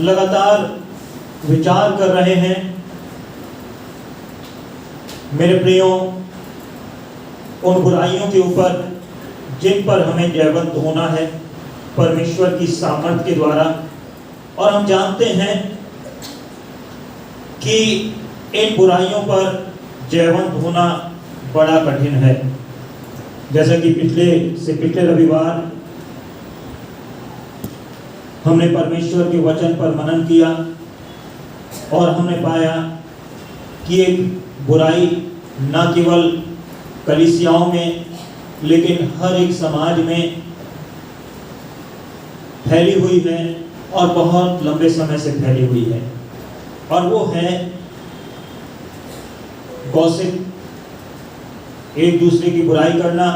लगातार विचार कर रहे हैं। मेरे प्रियो, उन बुराइयों के ऊपर जिन पर हमें जयवंत होना है परमेश्वर की सामर्थ के द्वारा। और हम जानते हैं कि इन बुराइयों पर जयवंत होना बड़ा कठिन है। जैसा कि पिछले रविवार हमने परमेश्वर के वचन पर मनन किया और हमने पाया कि एक बुराई न केवल कलीसियाओं में लेकिन हर एक समाज में फैली हुई है और बहुत लंबे समय से फैली हुई है, और वो है गॉसिप, एक दूसरे की बुराई करना।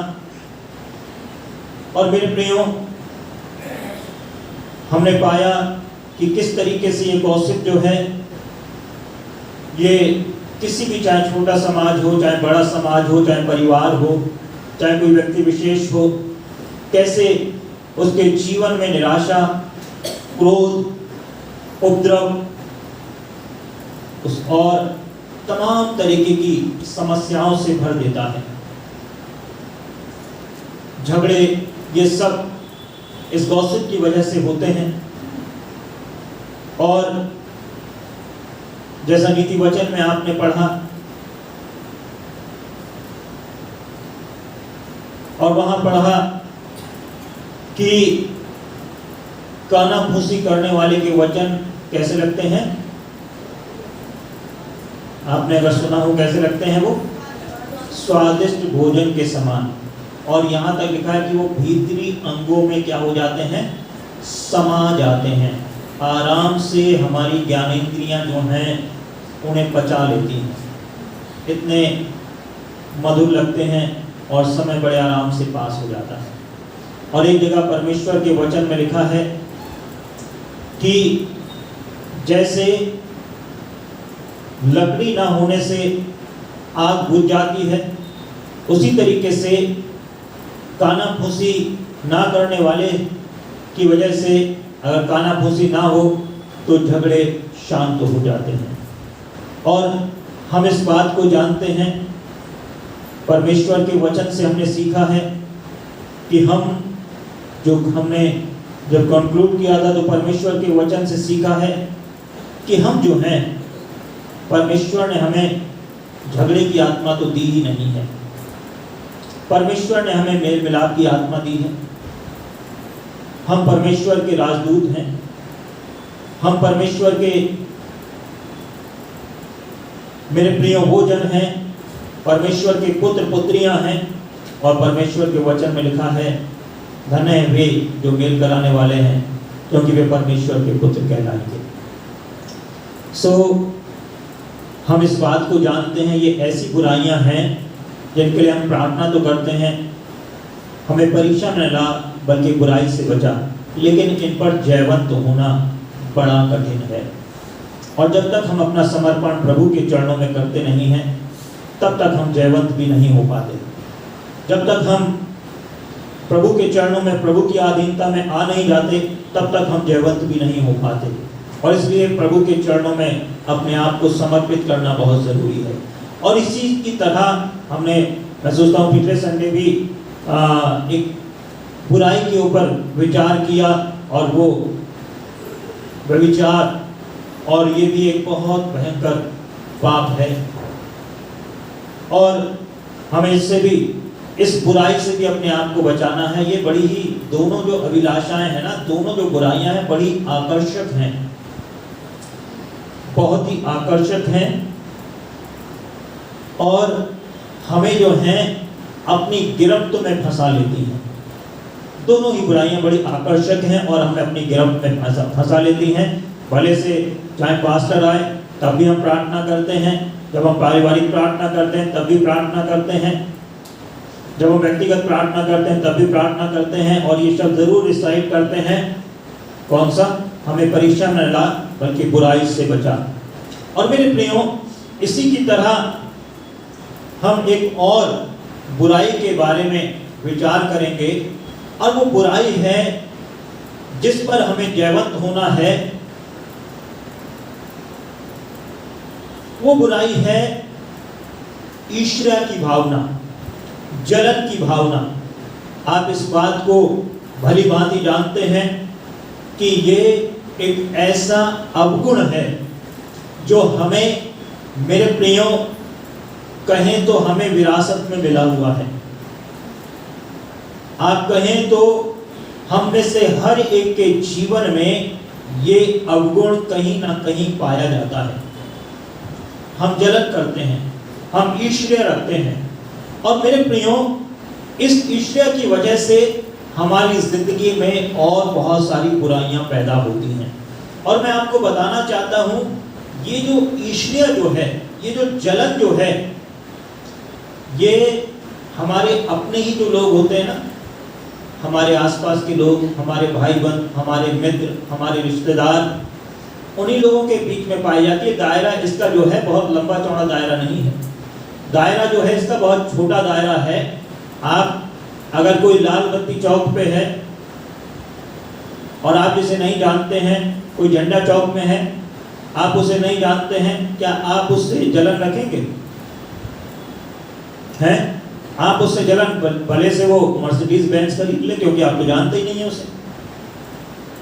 और मेरे प्रियो, हमने पाया कि किस तरीके से ये गॉसिप जो है, ये किसी भी, चाहे छोटा समाज हो, चाहे बड़ा समाज हो, चाहे परिवार हो, चाहे कोई व्यक्ति विशेष हो, कैसे उसके जीवन में निराशा, क्रोध, उपद्रव और तमाम तरीके की समस्याओं से भर देता है। झगड़े, ये सब इस गॉसिप की वजह से होते हैं। और जैसा नीति वचन में आपने पढ़ा और वहां पढ़ा कि कानाफूसी करने वाले के वचन कैसे लगते हैं। आपने अगर सुना हो, कैसे लगते हैं वो? स्वादिष्ट भोजन के समान। और यहां तक लिखा है कि वो भीतरी अंगों में क्या हो जाते हैं? समा जाते हैं। आराम से हमारी ज्ञानेंद्रियां जो हैं उन्हें पचा लेती हैं, इतने मधुर लगते हैं और समय बड़े आराम से पास हो जाता है। और एक जगह परमेश्वर के वचन में लिखा है कि जैसे लकड़ी ना होने से आग बुझ जाती है, उसी तरीके से कानाफूसी ना करने वाले की वजह से, अगर कानाफूसी ना हो तो झगड़े शांत हो जाते हैं। और हम इस बात को जानते हैं, परमेश्वर के वचन से हमने सीखा है कि हमने जब कंक्लूड किया था तो परमेश्वर के वचन से सीखा है कि हम जो हैं, परमेश्वर ने हमें झगड़े की आत्मा तो दी ही नहीं है। परमेश्वर ने हमें मेल मिलाप की आत्मा दी है। हम परमेश्वर के राजदूत हैं, हम परमेश्वर के, मेरे प्रिय, वो जन हैं, परमेश्वर के पुत्र पुत्रियां हैं। और परमेश्वर के वचन में लिखा है, धन्य है वे जो मेल कराने वाले हैं, क्योंकि वे परमेश्वर के पुत्र कहलाएंगे। हम इस बात को जानते हैं, ये ऐसी बुराइयां हैं जिनके लिए हम प्रार्थना तो करते हैं, हमें परीक्षा न ला बल्कि बुराई से बचा, लेकिन इन पर जयवंत होना बड़ा कठिन है। और जब तक हम अपना समर्पण प्रभु के चरणों में करते नहीं हैं, तब तक हम जयवंत भी नहीं हो पाते। जब तक हम प्रभु के चरणों में, प्रभु की अधीनता में आ नहीं जाते, तब तक हम जयवंत भी नहीं हो पाते। और इसलिए प्रभु के चरणों में अपने आप को समर्पित करना बहुत जरूरी है। और इसी की तरह मैं सोचता हूँ पिछले संडे भी एक बुराई के ऊपर विचार किया, और वो व्यभिचार, और ये भी एक बहुत भयंकर पाप है। और हमें इससे भी, इस बुराई से भी अपने आप को बचाना है। ये बड़ी ही, दोनों जो अभिलाषाएं हैं ना, दोनों जो बुराइयां हैं, बड़ी आकर्षक हैं, बहुत ही आकर्षक हैं, और हमें जो है अपनी गिरफ्त में फंसा लेती हैं। दोनों ही बुराइयां बड़ी आकर्षक हैं और हमें अपनी गिरफ्त में फंसा लेती हैं। भले से चाहे पास्टर आए तब भी हम प्रार्थना करते हैं, जब हम पारिवारिक प्रार्थना करते हैं तब भी प्रार्थना करते हैं, जब हम व्यक्तिगत प्रार्थना करते हैं तब भी प्रार्थना करते हैं, और ये सब जरूर डिसाइड करते हैं कौन सा? हमें परीक्षा न ला बल्कि बुराई से बचा। और मेरे प्रियो, इसी की तरह हम एक और बुराई के बारे में विचार करेंगे, और वो बुराई है जिस पर हमें जयवंत होना है, वो बुराई है ईर्ष्या की भावना, जलन की भावना। आप इस बात को भली भांति जानते हैं कि ये एक ऐसा अवगुण है जो हमें, मेरे प्रियो, कहें तो हमें विरासत में मिला हुआ है। आप कहें तो हम में से हर एक के जीवन में ये अवगुण कहीं ना कहीं पाया जाता है। हम जलन करते हैं, हम ईर्ष्या रखते हैं, और मेरे प्रियो, इस ईर्ष्या की वजह से हमारी जिंदगी में और बहुत सारी बुराइयां पैदा होती हैं। और मैं आपको बताना चाहता हूं, ये जो ईर्ष्या जो है, ये जो जलन जो है, ये हमारे अपने ही जो लोग होते हैं ना, हमारे आसपास के लोग, हमारे भाई बहन, हमारे मित्र, हमारे रिश्तेदार, उन्हीं लोगों के बीच में पाई जाती है। दायरा इसका जो है बहुत लंबा चौड़ा दायरा नहीं है, दायरा जो है इसका बहुत छोटा दायरा है। आप अगर कोई लाल बत्ती चौक पे है और आप इसे नहीं जानते हैं, कोई झंडा चौक में है, आप उसे नहीं जानते हैं, क्या आप उससे जलन रखेंगे? हैं? आप उससे जलन, भले से वो मर्सिडीज बेंज खरीद ले, क्योंकि आप तो जानते ही नहीं है उसे,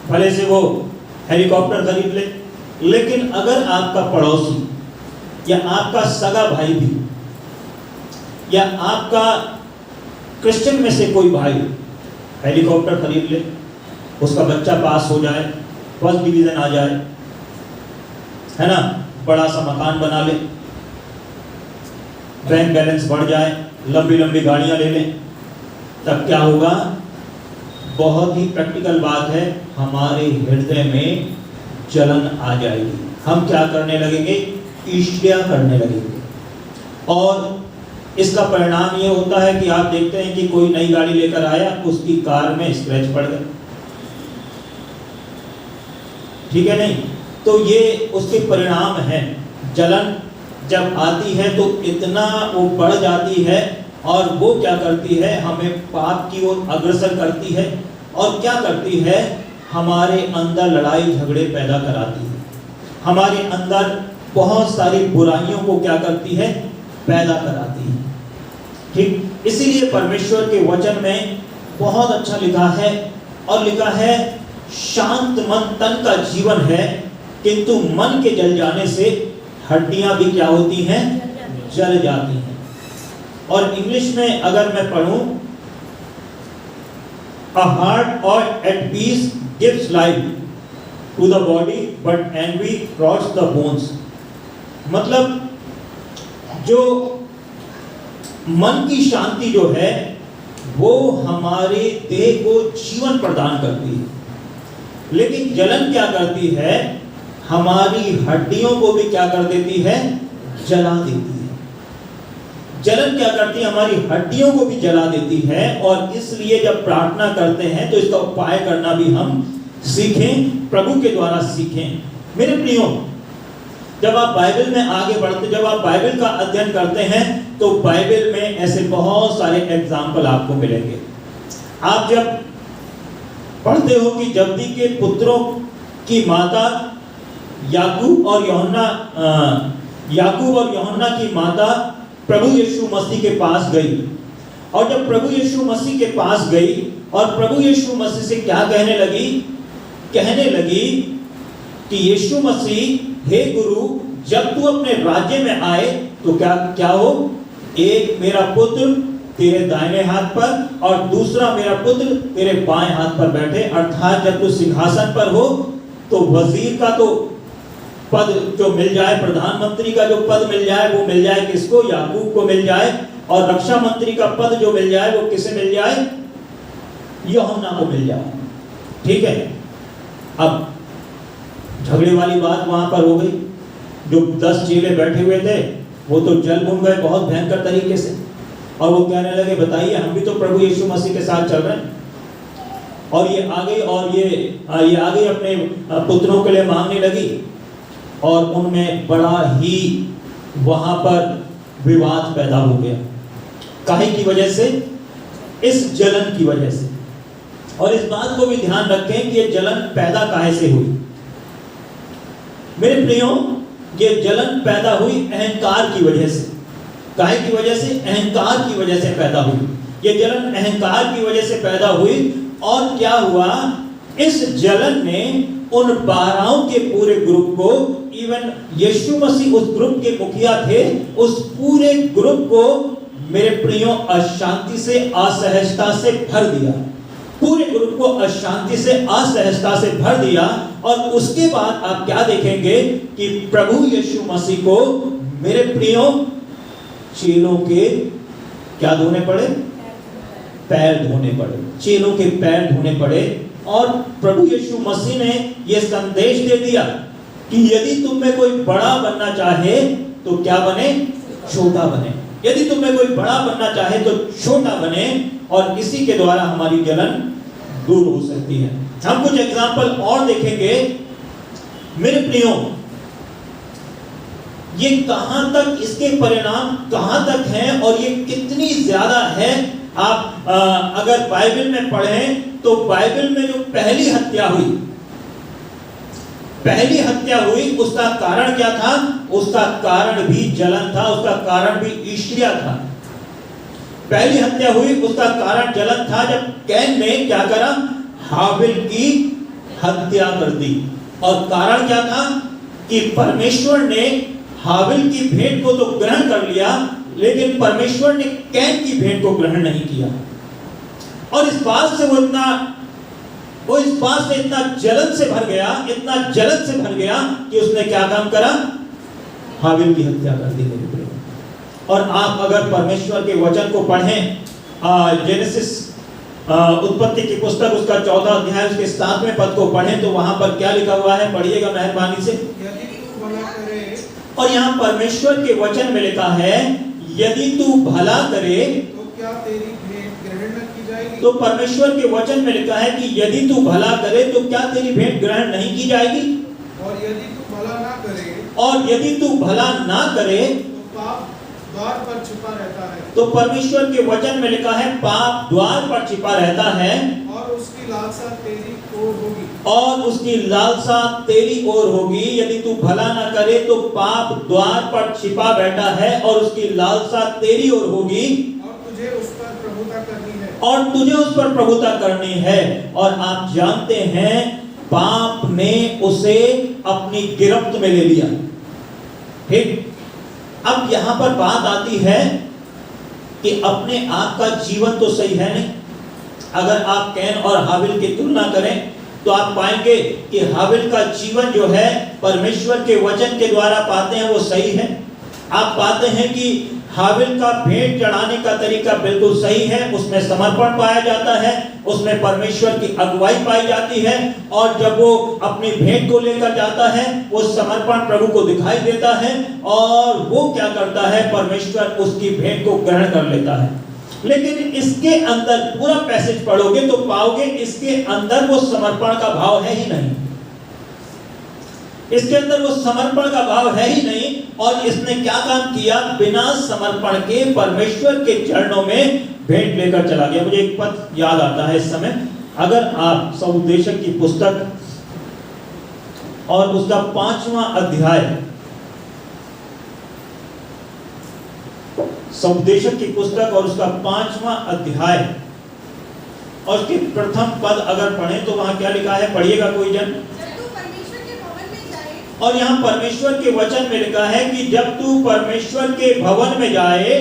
भले से वो हेलीकॉप्टर खरीद ले, लेकिन अगर आपका पड़ोसी या आपका सगा भाई भी या आपका क्रिश्चियन में से कोई भाई हेलीकॉप्टर खरीद ले, उसका बच्चा पास हो जाए, फर्स्ट डिवीजन आ जाए, है ना, बड़ा सा मकान बना ले, बैंक बैलेंस बढ़ जाए, लंबी लंबी गाड़ियां ले लें, तब क्या होगा? बहुत ही प्रैक्टिकल बात है, हमारे हृदय में जलन आ जाएगी। हम क्या करने लगेंगे? ईर्ष्या करने लगेंगे। और इसका परिणाम ये होता है कि आप देखते हैं कि कोई नई गाड़ी लेकर आया, उसकी कार में स्क्रैच पड़ गए, ठीक है नहीं? तो ये उसके परिणाम हैं। जलन जब आती है तो इतना वो बढ़ जाती है, और वो क्या करती है? हमें पाप की ओर अग्रसर करती है, और क्या करती है? हमारे अंदर लड़ाई झगड़े पैदा कराती है, हमारे अंदर बहुत सारी बुराइयों को क्या करती है? पैदा कराती है। ठीक, इसीलिए परमेश्वर के वचन में बहुत अच्छा लिखा है, और लिखा है शांत मन तन का जीवन है, किंतु मन के जल जाने से हड्डियां भी क्या होती हैं? जल जाती हैं। और इंग्लिश में अगर मैं पढ़ूं, A heart or at peace gives life to the body, but envy rots the bones. मतलब जो मन की शांति जो है, वो हमारे देह को जीवन प्रदान करती है, लेकिन जलन क्या करती है? हमारी हड्डियों को भी क्या कर देती है? जला देती है। जलन क्या करती है? हमारी हड्डियों को भी जला देती है। और इसलिए जब प्रार्थना करते हैं तो इसका उपाय करना भी हम सीखें, प्रभु के द्वारा सीखें। मेरे प्रियो, जब आप बाइबल में आगे बढ़ते, जब आप बाइबल का अध्ययन करते हैं, तो बाइबल में ऐसे बहुत सारे एग्जाम्पल आपको मिलेंगे। आप जब पढ़ते हो कि जब्दी के पुत्रों की माता याकूब और यूहन्ना की माता प्रभु यीशु मसीह के पास गई, और जब प्रभु यीशु मसीह के पास गई और प्रभु यीशु मसीह से क्या कहने लगी कि यीशु मसीह, हे गुरु, जब तू अपने राज्य में आए तो क्या हो? एक मेरा पुत्र तेरे दाहिने हाथ पर और दूसरा मेरा पुत्र तेरे बाएं हाथ पर बैठे। अर्थात जब तू सिंहासन पर हो तो वजीर का तो पद जो मिल जाए, प्रधानमंत्री का जो पद मिल जाए, वो मिल जाए किसको? याकूब को मिल जाए। और रक्षा मंत्री का पद जो मिल जाए, वो किसे मिल जाए? यूहन्ना को मिल जाए। ठीक है, अब झगड़े वाली बात वहां पर हो गई। जो 10 चेले बैठे हुए थे वो तो जल भून गए बहुत भयंकर तरीके से, और वो कहने लगे, बताइए, हम भी तो प्रभु यीशु मसीह के साथ चल रहे हैं, और ये आ गई और ये आ गई अपने पुत्रों के लिए मांगने लगी, और उनमें बड़ा ही वहां पर विवाद पैदा हो गया। काहे की वजह से? इस जलन की वजह से। और इस बात को भी ध्यान रखें कि ये जलन पैदा काहे से हुई। मेरे प्रियो, ये जलन पैदा हुई अहंकार की वजह से। काहे की वजह से? अहंकार की वजह से पैदा हुई। ये जलन अहंकार की वजह से पैदा हुई। और क्या हुआ? इस जलन ने उन 12 के पूरे ग्रुप को, इवन यीशु मसीह उस ग्रुप के मुखिया थे, उस पूरे ग्रुप को मेरे प्रियो अशांति से, असहजता से भर दिया। पूरे ग्रुप को अशांति से, असहजता से भर दिया। और उसके बाद आप क्या देखेंगे कि प्रभु यीशु मसीह को मेरे प्रियो चेलों के क्या धोने पड़े? पैर धोने पड़े। चेलों के पैर धोने पड़े। और प्रभु यीशु मसीह ने यह संदेश दे दिया कि यदि तुम में कोई बड़ा बनना चाहे तो क्या बने? छोटा बने। यदि तुम में कोई बड़ा बनना चाहे तो छोटा बने। और इसी के द्वारा हमारी जलन दूर हो सकती है। हम कुछ एग्जाम्पल और देखेंगे। मेरे प्रियो, ये कहां तक, इसके परिणाम कहां तक हैं और ये कितनी ज्यादा है। आप अगर बाइबल में पढ़ें तो बाइबल में जो पहली हत्या हुई उसका कारण क्या था? उसका कारण भी जलन था, उसका कारण भी ईर्ष्या था। पहली हत्या हुई, उसका कारण जलन था। जब कैन ने क्या करा? हाबिल की हत्या कर दी। और कारण क्या था? कि परमेश्वर ने हाबिल की भेंट को तो ग्रहण कर लिया, लेकिन परमेश्वर ने कैन की भेंट को ग्रहण नहीं किया। और इस बात से वो इस बात से इतना जलन से भर गया कि उसने क्या काम करा? हाबिल की हत्या कर दी। और आप अगर परमेश्वर के वचन को पढ़ें, जेनेसिस उत्पत्ति की पुस्तक उसका 14 अध्याय उसके 7वें पद को पढ़ें तो वहां पर क्या लिखा हुआ है? पढ़िएगा मेहरबानी से। और यहाँ परमेश्वर के वचन में लिखा है, यदि तू भला करे तो क्या तेरी भेंट ग्रहण न की जाएगी? तो परमेश्वर के वचन में लिखा है कि यदि तू भला करे तो क्या तेरी भेंट ग्रहण नहीं की जाएगी? और यदि तू भला ना करे तो पाप द्वार पर छिपा रहता है। तो परमेश्वर के वचन में लिखा है पाप द्वार पर छिपा रहता है और उसकी लालसा तेरी ओर होगी। यदि तू भला ना करे तो पाप द्वार पर छिपा बैठा है और उसकी लालसा तेरी ओर होगी। और तुझे उस पर प्रभुता करनी है। और आप जानते हैं पाप ने उसे अपनी गिरफ्त में ले लिया। ठीक, अब यहां पर बात आती है कि अपने आप का जीवन तो सही है नहीं। अगर आप कैन और हाबिल की तुलना करें तो आप पाएंगे कि हाबिल का जीवन जो है परमेश्वर के वचन के द्वारा पाते हैं वो सही है। आप पाते हैं कि हाबिल का भेंट चढ़ाने का तरीका बिल्कुल सही है, उसमें समर्पण पाया जाता है, उसमें परमेश्वर की अगुवाई पाई जाती है। और जब वो अपनी भेंट को लेकर जाता है वो समर्पण प्रभु को दिखाई देता है और वो क्या करता है? परमेश्वर उसकी भेंट को ग्रहण कर लेता है। लेकिन इसके अंदर पूरा पैसेज पढ़ोगे तो पाओगे इसके अंदर वो समर्पण का भाव है ही नहीं। इसके अंदर वो समर्पण का भाव है ही नहीं। और इसने क्या काम किया? बिना समर्पण के परमेश्वर के चरणों में भेंट लेकर चला गया। मुझे एक पद याद आता है इस समय। अगर आप समुपदेशक की पुस्तक और उसका 5वां अध्याय, समुपदेशक की पुस्तक और उसका 5वां अध्याय और उसके प्रथम पद अगर पढ़ें तो वहां क्या लिखा है? पढ़िएगा कोई जन। और यहाँ परमेश्वर के वचन में लिखा है कि जब तू परमेश्वर के भवन में जाए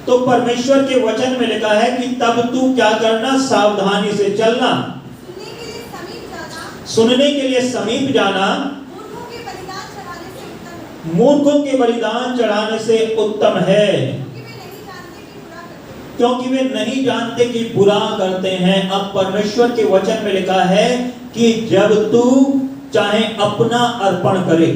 तो परमेश्वर के वचन में लिखा है कि तब तू क्या करना? सावधानी से चलना, सुनने के लिए समीप जाना। मूर्खों के बलिदान चढ़ाने से उत्तम है, क्योंकि वे नहीं जानते कि बुरा करते हैं। अब परमेश्वर के वचन में लिखा है कि जब तू चाहे अपना अर्पण करे,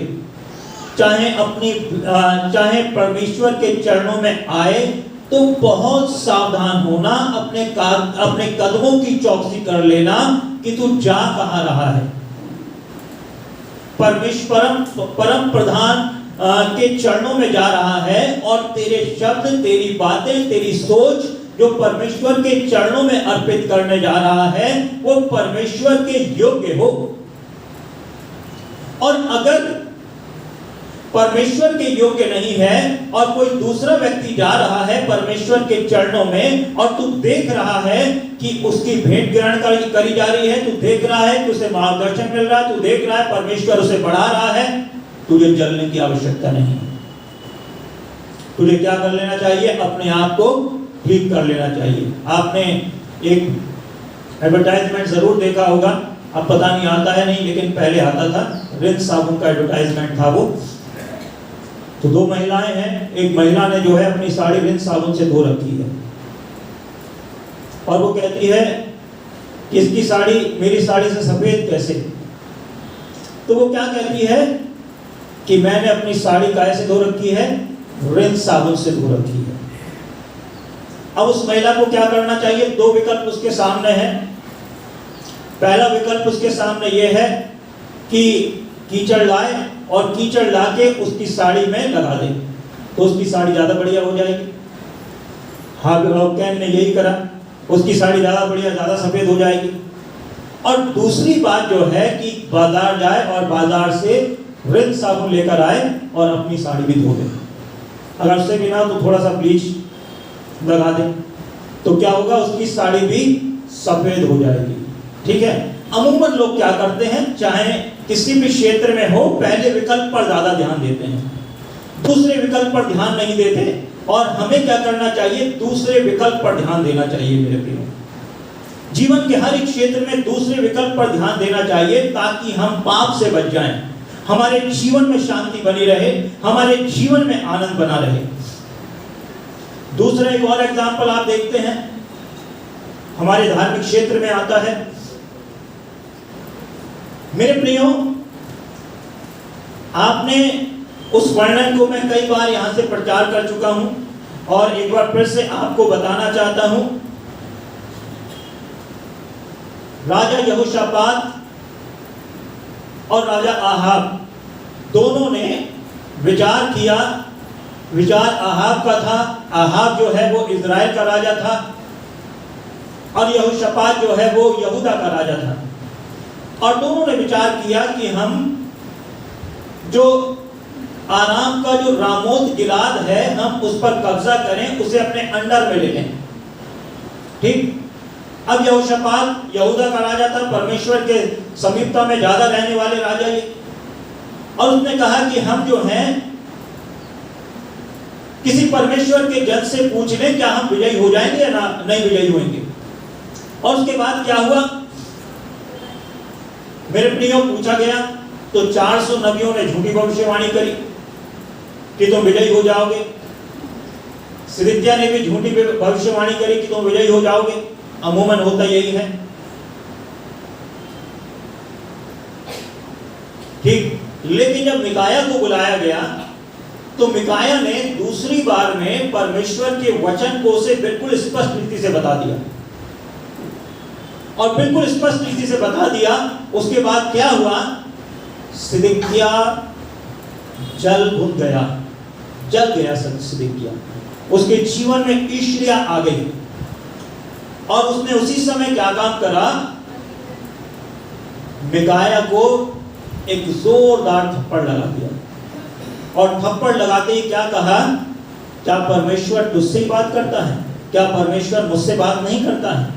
चाहे परमेश्वर के चरणों में आए तो बहुत सावधान होना, अपने कदमों की चौकसी कर लेना कि तू जा कहां रहा है। परम प्रधान के चरणों में जा रहा है और तेरे शब्द, तेरी बातें, तेरी सोच जो परमेश्वर के चरणों में अर्पित करने जा रहा है वो परमेश्वर के योग्य हो। और अगर परमेश्वर के योग्य नहीं है और कोई दूसरा व्यक्ति जा रहा है परमेश्वर के चरणों में और तू देख रहा है कि उसकी भेंट ग्रहण करी जा रही है, तू देख रहा है कि उसे मार्गदर्शन मिल रहा है, तू देख रहा है परमेश्वर उसे बढ़ा रहा है, तुझे जलने की आवश्यकता नहीं। तुझे क्या कर लेना चाहिए? अपने आप को ठीक कर लेना चाहिए। आपने एक एडवर्टाइजमेंट जरूर देखा होगा, अब पता नहीं आता है नहीं, लेकिन पहले आता था, रिंस साबुन का एडवर्टाइजमेंट था वो। तो दो महिलाएं हैं, एक महिला ने जो है अपनी साड़ी रिंस साबुन से धो रखी है और वो कहती है कि इसकी साड़ी मेरी साड़ी से सफेद कैसे? तो वो क्या कहती है कि मैंने अपनी साड़ी कैसे धो रखी है? रिंस साबुन से धो रखी है। अब उस महिला को क्या करना चाहिए? दो विकल्प उसके सामने हैं। पहला विकल्प उसके सामने यह है कि कीचड़ लाए और कीचड़ लाके उसकी साड़ी में लगा दे, तो उसकी साड़ी ज्यादा बढ़िया हो जाएगी। कैन ने यही करा, उसकी साड़ी ज्यादा बढ़िया, ज्यादा सफेद हो जाएगी। और दूसरी बात जो है कि बाजार जाए और बाजार से रिंस साबुन लेकर आए और अपनी साड़ी भी धो दे। अगर उससे भी ना तो थोड़ा सा ब्लीच लगा दे, तो क्या होगा? उसकी साड़ी भी सफेद हो जाएगी। ठीक है। अमूमन लोग क्या करते हैं, चाहे किसी भी क्षेत्र में हो, पहले विकल्प पर ज्यादा ध्यान देते हैं, दूसरे विकल्प पर ध्यान नहीं देते। और हमें क्या करना चाहिए? दूसरे विकल्प पर ध्यान देना चाहिए। मेरे प्रियो, जीवन के हर एक क्षेत्र में दूसरे विकल्प पर ध्यान देना चाहिए ताकि हम पाप से बच जाएं, हमारे जीवन में शांति बनी रहे, हमारे जीवन में आनंद बना रहे। दूसरा एक और एग्जाम्पल आप देखते हैं, हमारे धार्मिक क्षेत्र में आता है। मेरे प्रियो, आपने उस वर्णन को मैं कई बार यहां से प्रचार कर चुका हूं और एक बार फिर से आपको बताना चाहता हूं। राजा यहोशापात और राजा आहाब दोनों ने विचार किया। विचार आहाब का था, आहाब जो है वो इजराइल का राजा था और यहोशापात जो है वो यहूदा का राजा था। और दोनों ने विचार किया कि हम जो आराम का जो रामोत गिलाद है हम उस पर कब्जा करें, उसे अपने अंडर में ले लें। ठीक। अब यहोशापात यहूदा का राजा था, परमेश्वर के समीपता में ज्यादा रहने वाले राजा ये, और उसने कहा कि हम जो हैं किसी परमेश्वर के जन से पूछ लें क्या हम विजयी हो जाएंगे या ना नहीं विजयी होंगे। और उसके बाद क्या हुआ? मेरे प्रियो, पूछा गया तो 400 नबियों ने झूठी भविष्यवाणी करी कि तुम विजयी हो जाओगे। सिदकिय्याह ने भी झूठी भविष्यवाणी करी कि तुम विजयी हो जाओगे। अमूमन होता यही है। ठीक। लेकिन जब मिकाया को बुलाया गया तो मिकाया ने दूसरी बार में परमेश्वर के वचन को उसे बिल्कुल स्पष्ट रीति से बता दिया और बिल्कुल स्पष्ट रीति से बता दिया। उसके बाद क्या हुआ? सिदकिय्याह जल गया सिदकिय्याह। उसके जीवन में ईर्ष्या आ गई और उसने उसी समय क्या काम करा? मिकाया को एक जोरदार थप्पड़ लगा दिया और थप्पड़ लगाते ही क्या कहा? क्या परमेश्वर तुझसे ही बात करता है? क्या परमेश्वर मुझसे बात नहीं करता है?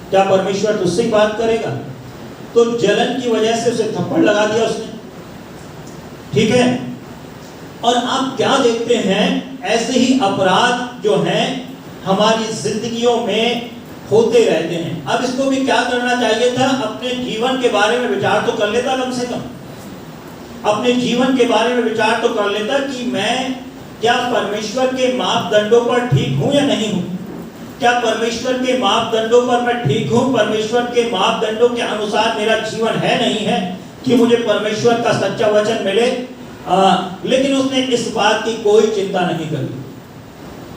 क्या परमेश्वर तुझसे ही बात करेगा? तो जलन की वजह से उसे थप्पड़ लगा दिया उसने। ठीक है। और आप क्या देखते हैं, ऐसे ही अपराध जो हैं हमारी जिंदगियों में होते रहते हैं। अब इसको भी क्या करना चाहिए था? अपने जीवन के बारे में विचार तो कर लेता, कम से कम अपने जीवन के बारे में विचार तो कर लेता कि मैं क्या परमेश्वर के मापदंडों पर ठीक हूं या नहीं हूं। क्या परमेश्वर के मापदंडों पर मैं ठीक हूं? परमेश्वर के मापदंडों के अनुसार मेरा जीवन है नहीं है कि मुझे परमेश्वर का सच्चा वचन मिले। लेकिन उसने इस बात की कोई चिंता नहीं करी।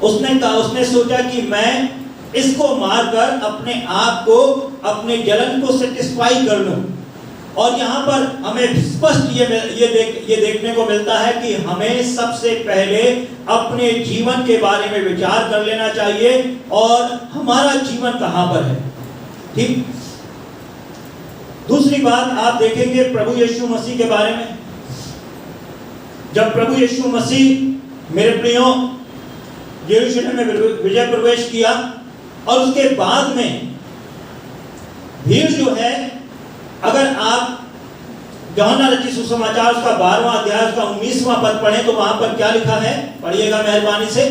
उसने सोचा कि मैं इसको मारकर अपने आप को, अपने जलन को सेटिस्फाई कर लूं। और यहाँ पर हमें स्पष्ट ये देखने को मिलता है कि हमें सबसे पहले अपने जीवन के बारे में विचार कर लेना चाहिए और हमारा जीवन कहाँ पर है। ठीक। दूसरी बात आप देखेंगे प्रभु यीशु मसीह के बारे में। जब प्रभु यीशु मसीह मेरे प्रियो यरूशलेम में विजय प्रवेश किया और उसके बाद में भीड़ जो है, अगर आप यूहन्ना रचित सुसमाचार उसका 12वां अध्याय उसका 19वां पद पढ़ें तो वहां पर क्या लिखा है, पढ़िएगा मेहरबानी से।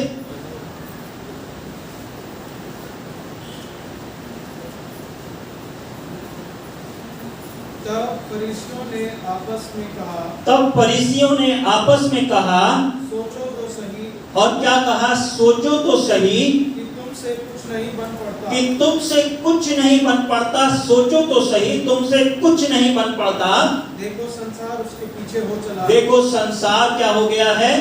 तब फरीसियों ने आपस में कहा, सोचो तो सही। और क्या कहा, सोचो तो सही कि तुमसे कुछ नहीं बन पड़ता, कि तुमसे कुछ नहीं बन पड़ता। सोचो तो सही, तुमसे कुछ नहीं बन पड़ता। देखो संसार उसके पीछे हो चला, देखो संसार क्या हो गया है,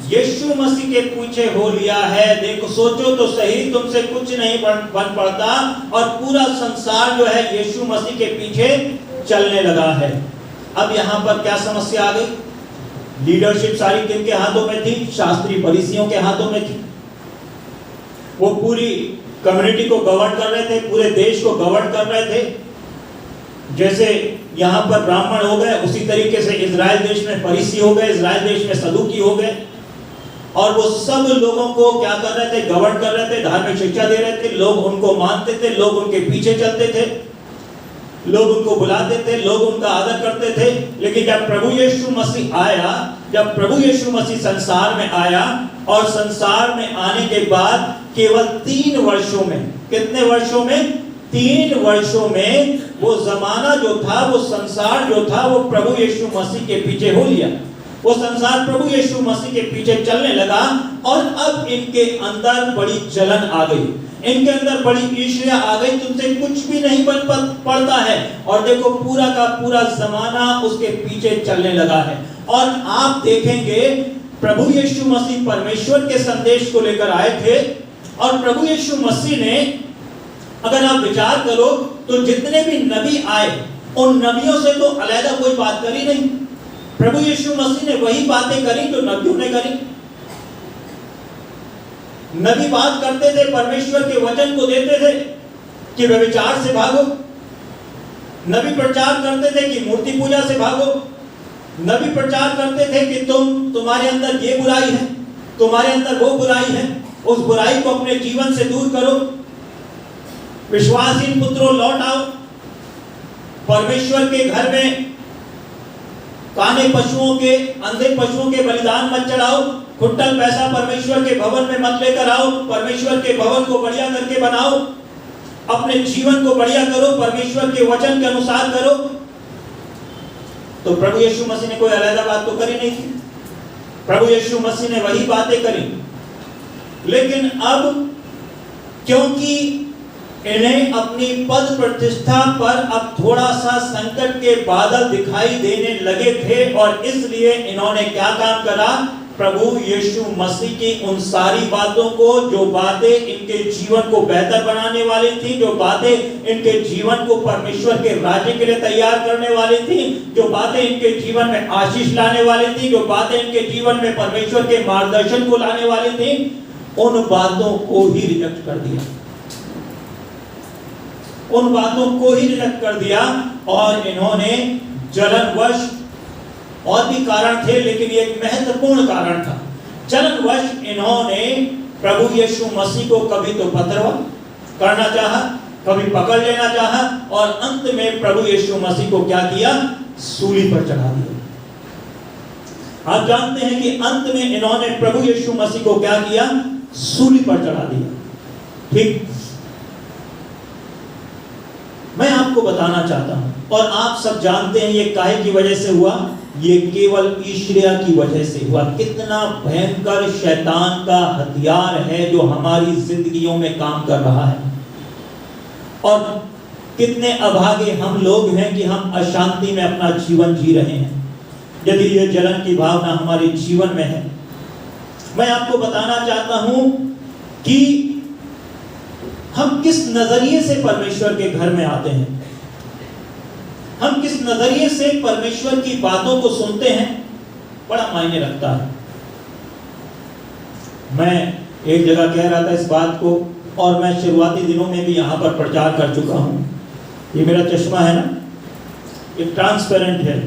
यीशु मसीह के पीछे हो लिया है। देखो सोचो तो सही, तुमसे कुछ नहीं बन पड़ता और पूरा संसार जो है यीशु मसीह के पीछे चलने लगा है। अब यहाँ पर क्या समस्या आ गई, लीडरशिप सारी किनके हाथों में थी, शास्त्री फरीसियों के हाथों में थी। वो पूरी कम्युनिटी को गवर्न कर रहे थे, पूरे देश को गवर्न कर रहे थे। जैसे यहाँ पर ब्राह्मण हो गए, उसी तरीके से इजराइल देश में फरीसी हो गए, इजराइल देश में सदूकी हो गए। और वो सब लोगों को क्या कर रहे थे, गवर्न कर रहे थे, धार्मिक शिक्षा दे रहे थे। लोग उनको मानते थे, लोग उनके पीछे चलते थे, लोग उनको बुलाते थे, लोग उनका आदर करते थे। लेकिन जब प्रभु यीशु मसीह आया, जब प्रभु यीशु मसीह संसार में आया और संसार में आने के बाद केवल 3 वर्षों में, कितने वर्षों में, 3 वर्षों में वो जमाना जो था, वो संसार जो था, वो प्रभु यीशु मसीह के पीछे हो लिया। वो संसार प्रभु यीशु मसीह के पीछे चलने लगा और अब इनके अंदर बड़ी जलन आ गई, इनके अंदर बड़ी ईर्ष्या आ गई। तुमसे कुछ भी नहीं बन पड़ता है और देखो पूरा का पूरा जमाना उसके पीछे चलने लगा है। और आप देखेंगे प्रभु यीशु मसीह परमेश्वर के संदेश को लेकर आए थे और प्रभु यीशु मसीह ने, अगर आप विचार करो तो जितने भी नबी आए उन नबियों से तो अलग कोई बात करी नहीं। प्रभु यीशु मसीह ने वही बातें करी जो नबियों ने करी। नबी बात करते थे, परमेश्वर के वचन को देते थे कि व्यभिचार से भागो। नबी प्रचार करते थे कि मूर्ति पूजा से भागो। नबी प्रचार करते थे कि तुम्हारे अंदर ये बुराई है, तुम्हारे अंदर वो बुराई है, उस बुराई को अपने जीवन से दूर करो। विश्वासहीन पुत्रों लौट आओ, परमेश्वर के घर में काने पशुओं के, अंधे पशुओं के बलिदान मत चढ़ाओ, खुट्टल पैसा परमेश्वर के भवन में मत लेकर आओ, परमेश्वर के भवन को बढ़िया करके बनाओ, अपने जीवन को बढ़िया करो, परमेश्वर के वचन के अनुसार करो। तो प्रभु यीशु मसीह ने कोई अलग बात तो करी नहीं थी, प्रभु यीशु मसीह ने वही बातें करी। लेकिन अब क्योंकि इन्हें अपनी पद प्रतिष्ठा पर अब थोड़ा सा संकट के बादल दिखाई देने लगे थे और इसलिए इन्होंने क्या काम करा, प्रभु यीशु मसीह की उन सारी बातों को, जो बातें इनके जीवन को बेहतर बनाने वाली थी, जो बातें इनके जीवन को परमेश्वर के राज्य के लिए तैयार करने वाली थी, जो बातें इनके जीवन में आशीष लाने वाली थी, जो बातें इनके जीवन में परमेश्वर के मार्गदर्शन को लाने वाली थी, उन बातों को ही रिजेक्ट कर दिया, उन बातों को ही रिजेक्ट कर दिया। और इन्होंने जलनवश, और भी कारण थे लेकिन ये एक महत्वपूर्ण कारण था, जलनवश इन्होंने प्रभु यीशु मसीह को कभी तो पथरवा करना चाहा, कभी पकड़ लेना चाहा और अंत में प्रभु यीशु मसीह को क्या किया, सूली पर चढ़ा दिया। आप जानते हैं कि अंत में इन्होंने प्रभु यीशु मसीह को क्या किया, सूली पर चढ़ा दिया। ठीक, मैं आपको बताना चाहता हूं और आप सब जानते हैं ये काहे की वजह से हुआ, ये केवल ईर्ष्या की वजह से हुआ। कितना भयंकर शैतान का हथियार है जो हमारी जिंदगियों में काम कर रहा है और कितने अभागे हम लोग हैं कि हम अशांति में अपना जीवन जी रहे हैं यदि ये जलन की भावना हमारे जीवन में है। मैं आपको बताना चाहता हूं कि हम किस नजरिए से परमेश्वर के घर में आते हैं, हम किस नजरिए से परमेश्वर की बातों को सुनते हैं, बड़ा मायने रखता है। मैं एक जगह कह रहा था इस बात को और मैं शुरुआती दिनों में भी यहाँ पर प्रचार कर चुका हूँ। ये मेरा चश्मा है ना, ये ट्रांसपेरेंट है।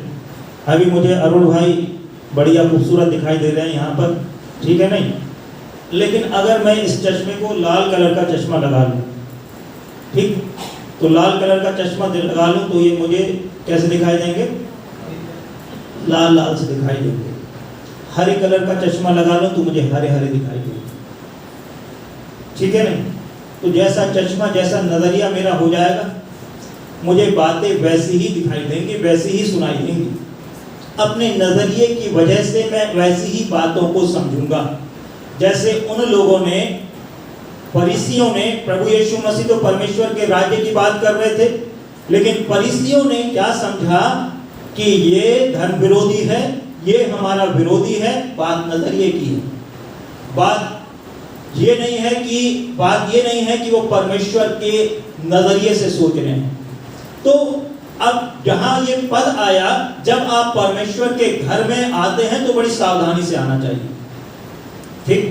अभी मुझे अरुण भाई बढ़िया खूबसूरत दिखाई दे रहे हैं यहाँ पर, ठीक है नहीं। लेकिन अगर मैं इस चश्मे को लाल कलर का चश्मा लगा लूँ, ठीक, तो लाल कलर का चश्मा लगा लूँ तो ये मुझे कैसे दिखाई देंगे? लाल लाल से दिखाई देंगे। हरे कलर का चश्मा लगा लूँ तो मुझे हरे हरे दिखाई देंगे, ठीक है नहीं। तो जैसा चश्मा, जैसा नजरिया मेरा हो जाएगा, मुझे बातें वैसी ही दिखाई देंगी, वैसी ही सुनाई देंगी। अपने नजरिए की वजह से मैं वैसी ही बातों को समझूंगा। जैसे उन लोगों ने, फरीसियों ने, प्रभु यीशु मसीह तो परमेश्वर के राज्य की बात कर रहे थे, लेकिन फरीसियों ने क्या समझा कि ये धर्म विरोधी है, ये हमारा विरोधी है। बात नजरिए की है। बात ये नहीं है कि वो परमेश्वर के नजरिए से सोच रहे हैं। तो अब जहां ये पद आया, जब आप परमेश्वर के घर में आते हैं तो बड़ी सावधानी से आना चाहिए, ठीक।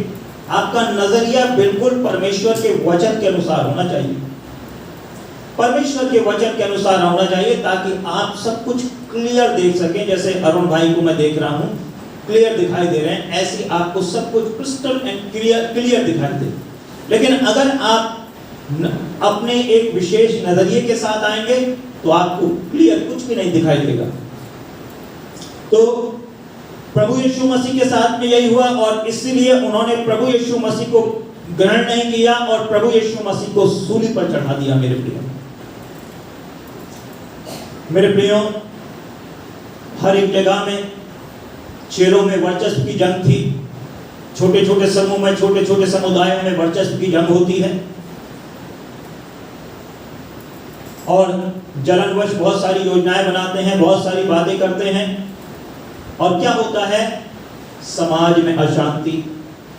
आपका नजरिया बिल्कुल परमेश्वर के वचन के अनुसार होना चाहिए, परमेश्वर के वचन के अनुसार होना चाहिए, ताकि आप सब कुछ क्लियर देख सकें। जैसे अरुण भाई को मैं देख रहा हूं, क्लियर दिखाई दे रहे हैं, ऐसे आपको सब कुछ क्रिस्टल एंड क्लियर दिखाई दे। लेकिन अगर आप अपने एक विशेष नजरिए के साथ आएंगे तो आपको क्लियर कुछ भी नहीं दिखाई देगा। तो प्रभु यीशु मसीह के साथ में यही हुआ, और इसलिए उन्होंने प्रभु यीशु मसीह को ग्रहण नहीं किया और प्रभु यीशु मसीह को सूली पर चढ़ा दिया। मेरे प्रियो, हर एक जगह में चेलों में वर्चस्व की जंग थी। छोटे छोटे समूह में, छोटे छोटे समुदायों में वर्चस्व की जंग होती है, और जलनवश बहुत सारी योजनाएं बनाते हैं, बहुत सारी बातें करते हैं, और क्या होता है? समाज में अशांति।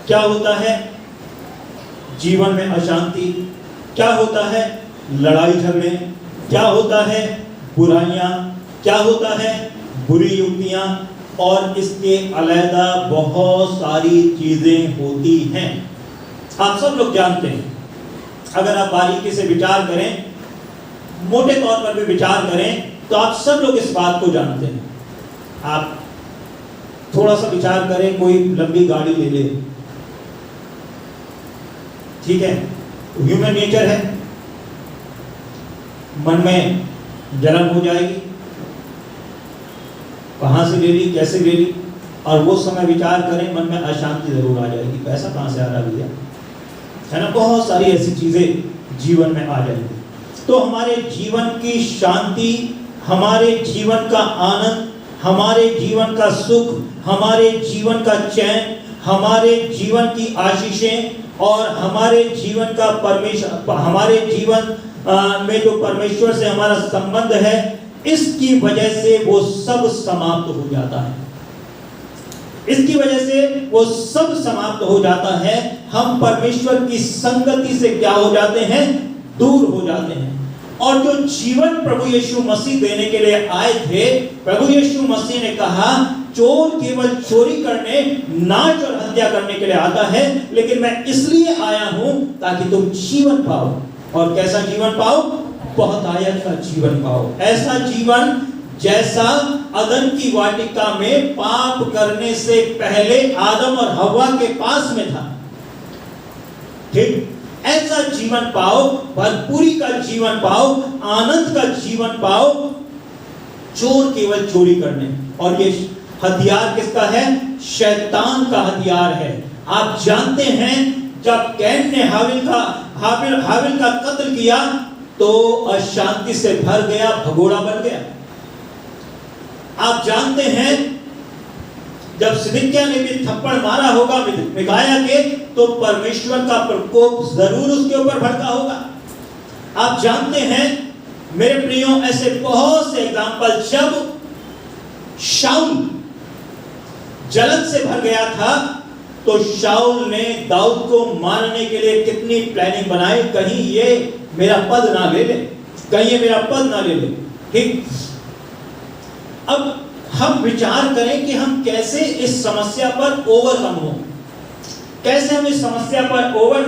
क्या होता है? जीवन में अशांति। क्या होता है? लड़ाई झगड़े। क्या होता है? बुराइयां। क्या होता है? बुरी युक्तियां, और इसके अलग बहुत सारी चीजें होती हैं। आप सब लोग जानते हैं। अगर आप बारीकी से विचार करें, मोटे तौर पर भी विचार करें, तो आप सब लोग इस बात को जानते हैं। आप थोड़ा सा विचार करें, कोई लंबी गाड़ी ले ले, ठीक है, ह्यूमन नेचर है, मन में जलन हो जाएगी, कहां से ले ली, कैसे ले ली, और वो समय विचार करें, मन में अशांति जरूर आ जाएगी, पैसा कहां से आ रहा भैया, है ना। बहुत सारी ऐसी चीजें जीवन में आ जाएंगी। तो हमारे जीवन की शांति, हमारे जीवन का आनंद, हमारे जीवन का सुख, हमारे जीवन का चैन, हमारे जीवन की आशीषें, और हमारे जीवन का हमारे जीवन में जो परमेश्वर से हमारा संबंध है, इसकी वजह से वो सब समाप्त हो जाता है। इसकी वजह से वो सब समाप्त हो जाता है। हम परमेश्वर की संगति से क्या हो जाते हैं? दूर हो जाते हैं। और जो जीवन प्रभु यीशु मसीह देने के लिए आए थे, प्रभु यीशु मसीह ने कहा, चोर केवल चोरी करने, नाच और हत्या करने के लिए आता है, लेकिन मैं इसलिए आया हूं ताकि तुम जीवन पाओ। और कैसा जीवन पाओ? बहुतायत का जीवन पाओ। ऐसा जीवन जैसा अदन की वाटिका में पाप करने से पहले आदम और हव्वा के पास में था, ठीक, ऐसा जीवन पाओ, भरपूरी का जीवन पाओ, आनंद का जीवन पाओ। चोर केवल चोरी करने, और ये हथियार किसका है? शैतान का हथियार है। आप जानते हैं, जब कैन ने हाबिल का कत्ल किया तो अशांति से भर गया, भगोड़ा बन गया। आप जानते हैं, जब सिदकिय्याह ने भी थप्पड़ मारा होगा मिकाया के, तो परमेश्वर का प्रकोप जरूर उसके ऊपर भड़का होगा। आप जानते हैं मेरे प्रियो, ऐसे बहुत से एग्जाम्पल, जब शाऊल जलन से भर गया था तो शाऊल ने दाऊद को मारने के लिए कितनी प्लानिंग बनाई, कहीं ये मेरा पद ना ले ले, कहीं ये मेरा पद ना ले ले, ठीक। अब हम विचार करें कि हम कैसे इस समस्या पर ओवरकम हो, कैसे हम इस समस्या पर ओवर